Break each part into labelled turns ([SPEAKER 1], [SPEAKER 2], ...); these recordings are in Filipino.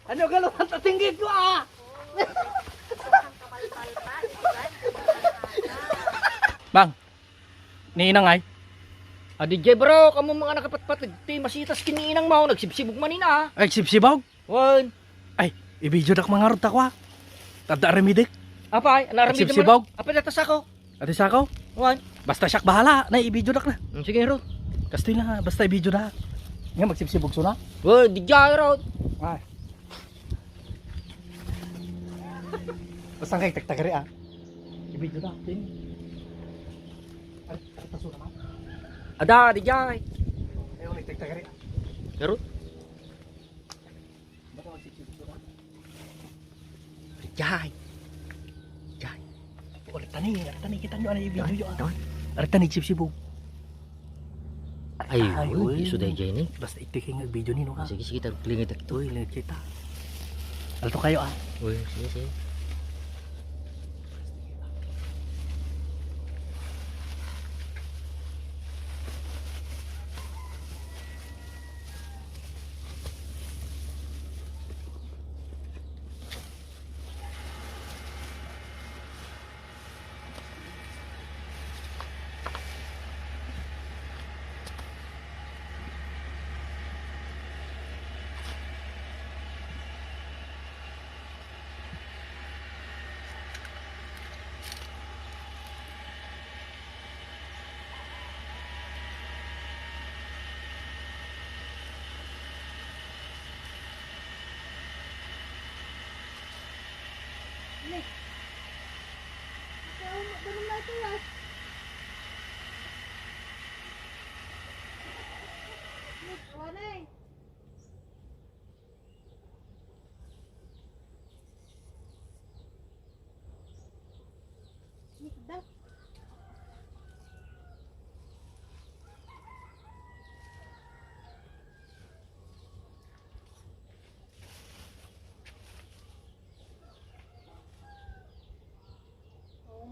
[SPEAKER 1] Ano galo ang tatinggit ko ah?
[SPEAKER 2] Bang, ninang ay.
[SPEAKER 1] Adi jay bro, kamu mga nakapatpatid, ti masitas kiniinang mo, nagsibsibog manina.
[SPEAKER 2] Ay, sibsibog.
[SPEAKER 1] Wan.
[SPEAKER 2] Ay, ibidyo na mga rod ako ha. Tada remidik.
[SPEAKER 1] Apa ay, naramid
[SPEAKER 2] Nagsibsibog.
[SPEAKER 1] mo. Apa datas ako?
[SPEAKER 2] Ate sakaw.
[SPEAKER 1] Wan.
[SPEAKER 2] Basta siyak bahala. Na, ibidyo na na.
[SPEAKER 1] Sige ro.
[SPEAKER 2] Kastoy na, basta ibidyo na. Nga magsibsibog so na.
[SPEAKER 1] Wan, di jay ro.
[SPEAKER 2] Ay. Basta kay tagtagari ah. Ibidyo na. Tin. Ay, taso na.
[SPEAKER 1] Ada di jay.
[SPEAKER 2] Ayaw ni tagtagari ah.
[SPEAKER 1] Ro.
[SPEAKER 2] Basta magsibsibog so na.
[SPEAKER 1] Jay. Jay.
[SPEAKER 2] Ulit tani kita nyo ano ibidyo yun.
[SPEAKER 1] Don.
[SPEAKER 2] Ulit tani sibsibog.
[SPEAKER 1] Ay,
[SPEAKER 2] uy.
[SPEAKER 1] isu day jay ni.
[SPEAKER 2] Basta itiking ang video nino ha.
[SPEAKER 1] Sige sige kita klingit ito.
[SPEAKER 2] Uy, lihat kita. Alto kayo ah.
[SPEAKER 1] Uy, sige sige.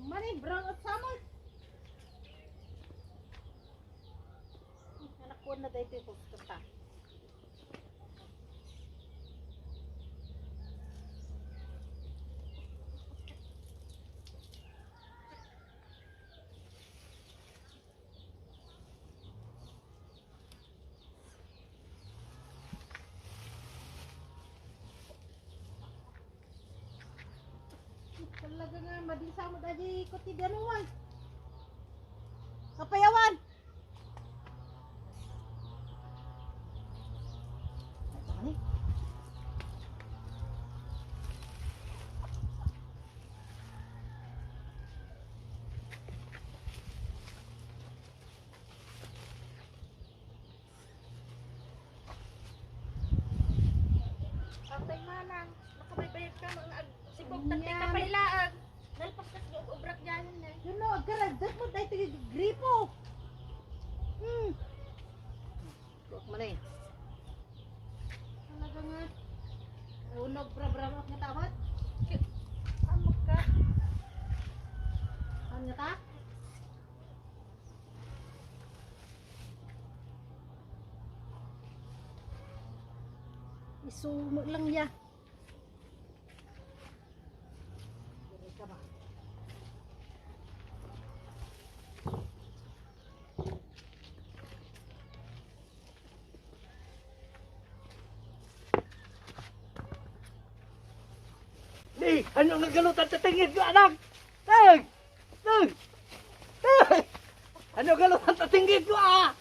[SPEAKER 3] Mani berang at sama. Anak ko na dito ko kata. Talaga nga, madisama tadi ikut tiga nuan. Kapayawan. Ani?
[SPEAKER 4] Antay manang, makabaybayad ka mga sibog tatay ka pailaag. Nalpas ka sa ubrak dyan na.
[SPEAKER 3] Yun no, agaradat mo dahil tiga gripo.
[SPEAKER 1] Tuwag man eh.
[SPEAKER 3] Talaga nga. Unog pra-bra nga tawad.
[SPEAKER 4] Amok ka.
[SPEAKER 3] Ano nga ta? Isumo lang ya. Dili ka ba?
[SPEAKER 1] Di, ano nga galo ang tatinggit ko anak? Tag! Tag! Tag! Ano galo ang tatinggit ko ah?